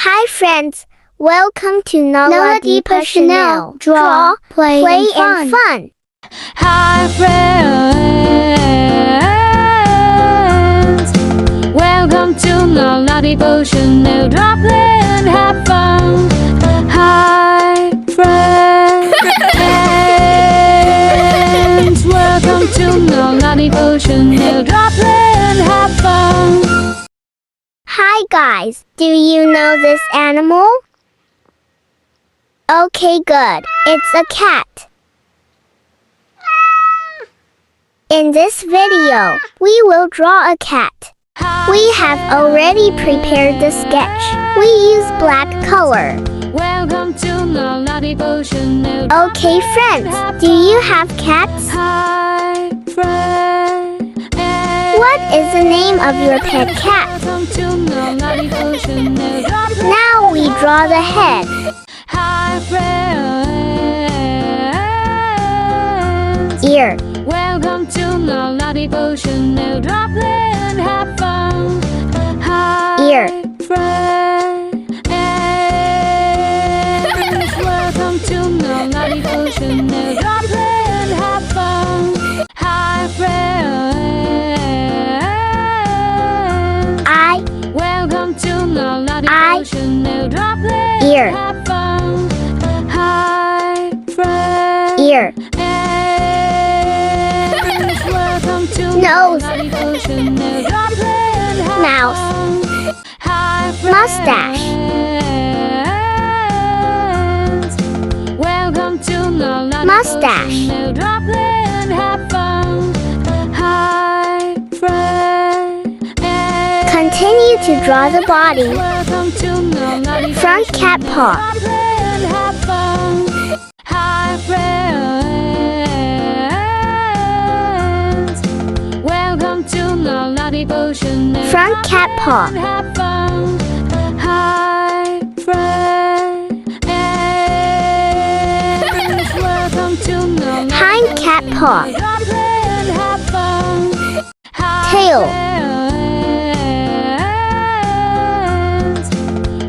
Hi friends, welcome to Naladhipa Chanel. Draw, play, and fun. Hi friends, welcome to Naladhipa Chanel. Draw, play and have fun. Hi friends, welcome to Naladhipa Chanel. Draw, play and have fun. Hi guys, do you know this animal? Okay, good. It's a cat. In this video, we will draw a cat. We have already prepared the sketch. We use black color. Welcome to Naladhipa Chanel. Okay friends, do you have cats? Hi friends. What is the name of your pet cat? Now we draw the head. Hi friends. Ear. Welcome to Naladhipa Chanel. Drop and have fun. Hi Ear. friends. Welcome to Naladhipa Chanel. Drop and have fun. Hi friends. Welcome to Naladhipa Chanel. Drop and Ear. have fun. Hi friends. Ear. Welcome to Nose. Naladhipa Chanel. Drop and have Mouth. fun. Hi Mustache. friends. Welcome to Naladhipa Mustache. Chanel. Drop and have fun. Hi friends. Continue to draw the body. Welcome to Naladhipa Front cat paw. Drop and have fun. Hi friends. Welcome to Naladhipa Chanel. Front cat paw. Have fun. Hi friends. Welcome to Naladhipa Hind cat paw. Drop and have fun. Hi Tail. friends.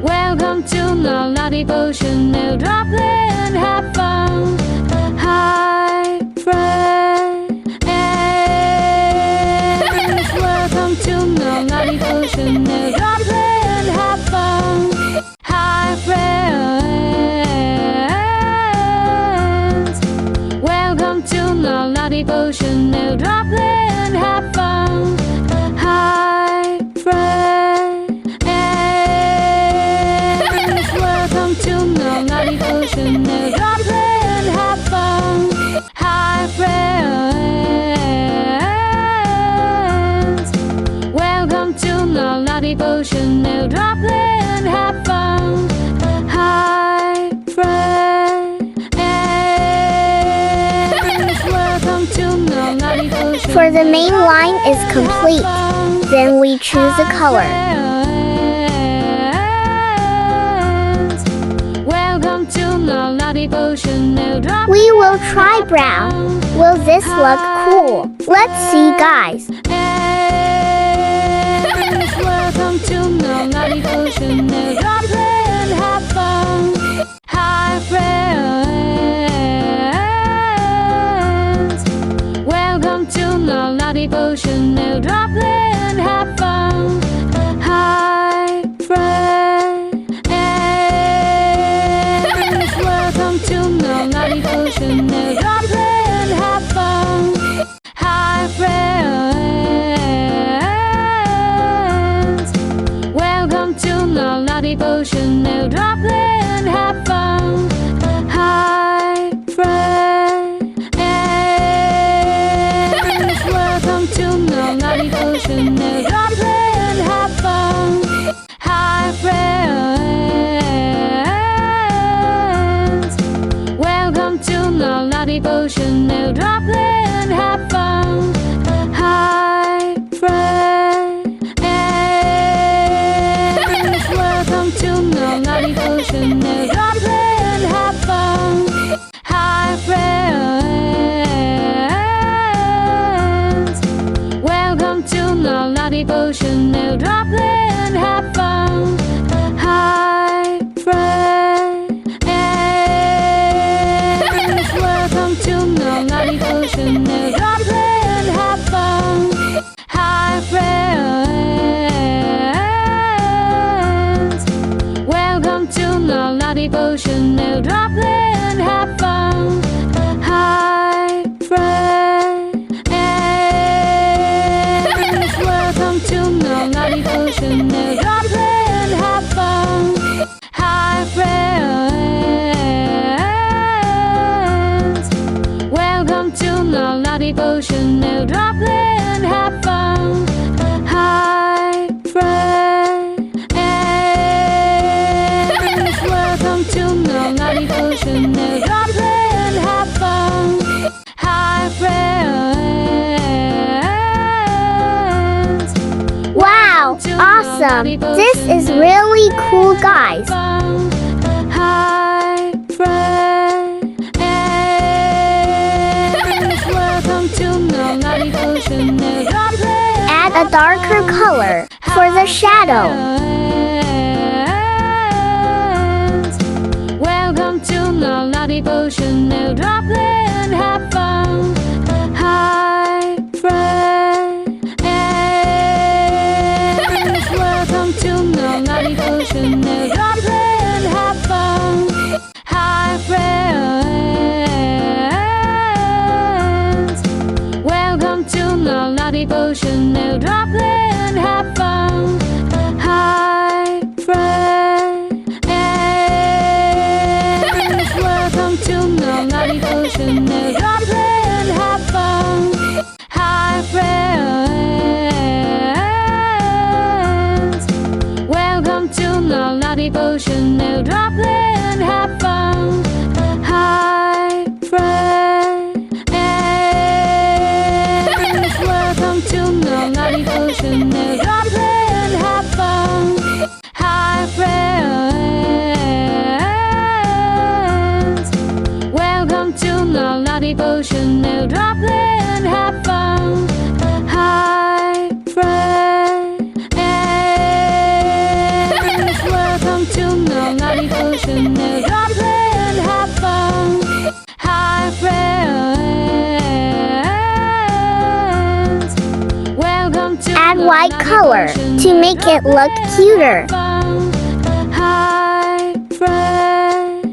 Welcome to Naladhipa Chanel. Drop and have fun. Hi friends. Welcome to Naladhipa Chanel. Drop and have fun. Hi friends. Welcome to Naladhipa Chanel. Drop and have fun. Hi friends. Welcome to Naladhipa Chanel. Drop and have fun. Hi friends. Welcome to Naladhipa Chanel. Drop and have fun. Hi friends. Welcome to Naladhipa Chanel. For the main line is complete. Then we choose a color. Welcome to Naladhipa Chanel. Drop We will try brown. Will this look cool? Let's see guys. Welcome to Naladhipa Chanel. Drop and have fun. Hi friends. Welcome to Naladhipa Chanel. Drop and have fun. Hi friends. Welcome to Naladhipa Chanel. Drop and have fun. Hi friends. Welcome to Naladhipa Chanel. Drop and have fun. Hi friends. Welcome to Naladhipa Chanel. Drop and have fun. Hi friends. Welcome to Naladhipa Chanel. Drop and have fun. Hi friends. Welcome to Naladhipa Chanel. Drop and have fun. Hi friends. Welcome to Naladhipa Chanel. Drop and have fun. Hi Ocean, now drop there and have fun. Hi, friends, welcome to Naladhipa Ocean, now drop there and have fun. Hi, friends, welcome to Naladhipa Ocean, now drop there and have fun. Hi, friends, welcome to Naladhipa Ocean, now drop there and have fun. Hi, friends. Wow, awesome! This is really cool, guys. Hi, friends. Welcome to Naladhipa Ocean, now drop there. Add a darker color for the shadow. Welcome to Naladhipa Ocean, now drop there and have fun. Hi, friends. Welcome to Naladhipa Ocean, now drop there and have fun. Hi, friends. Welcome to Naladhipa Ocean, now drop there and have fun. Hi, friends. Welcome to Naladhipa Ocean, now drop there and have fun. Hi, friends. Welcome to Naladhipa Ocean, now drop there and have fun. Hi, friends. Welcome to Naladhipa Ocean, now drop there and have fun. Hi, friends. Welcome to Naladhipa Ocean, now drop there and have fun. Hi, friends. Welcome to Naladhipa Ocean, now drop there and have fun. Hi, friends. Welcome to Add white Naladhipa color Ocean, to now make drop it look there and cuter. have fun. Hi, friends.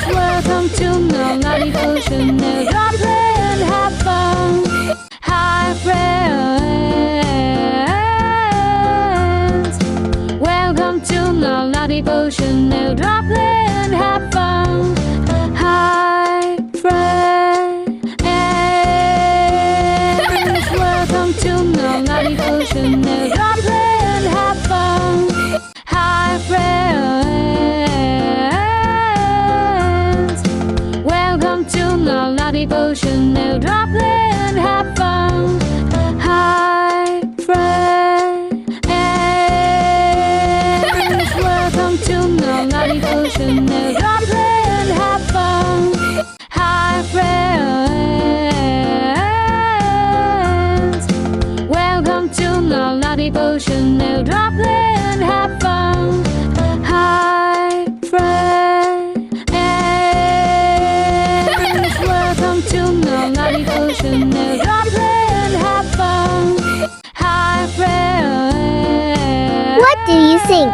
Welcome to Naladhipa Ocean, now drop there and have fun. Hi, friends. Welcome to Naladhipa Ocean, now drop there and have fun. Hi, friends. Welcome to Naladhipa Ocean, now drop there and have fun. Hi, friends. Welcome to Naladhipa Ocean, now drop there and have fun. Hi, friends. Welcome to Naladhipa Ocean, now drop there and have fun. Hi, friends. Welcome to Naladhipa Ocean, now drop there and have fun. Hi, friends. Welcome to Naladhipa Ocean, now drop there and have fun. Hi, friends. What do you think?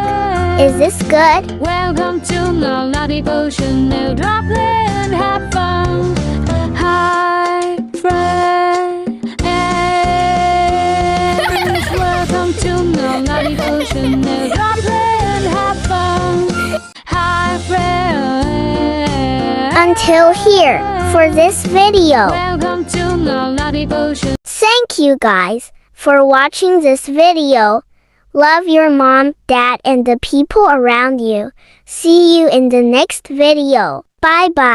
Is this good? Welcome to Naladhipa Ocean, now drop there and have fun. Hi, friends. Welcome to Naladhipa Ocean, now drop there and have fun. Hi, friends. Until here for this video. Welcome to Naladhipa Ocean. Thank you guys for watching this video. Love your mom, dad, and the people around you. See you in the next video. Bye bye.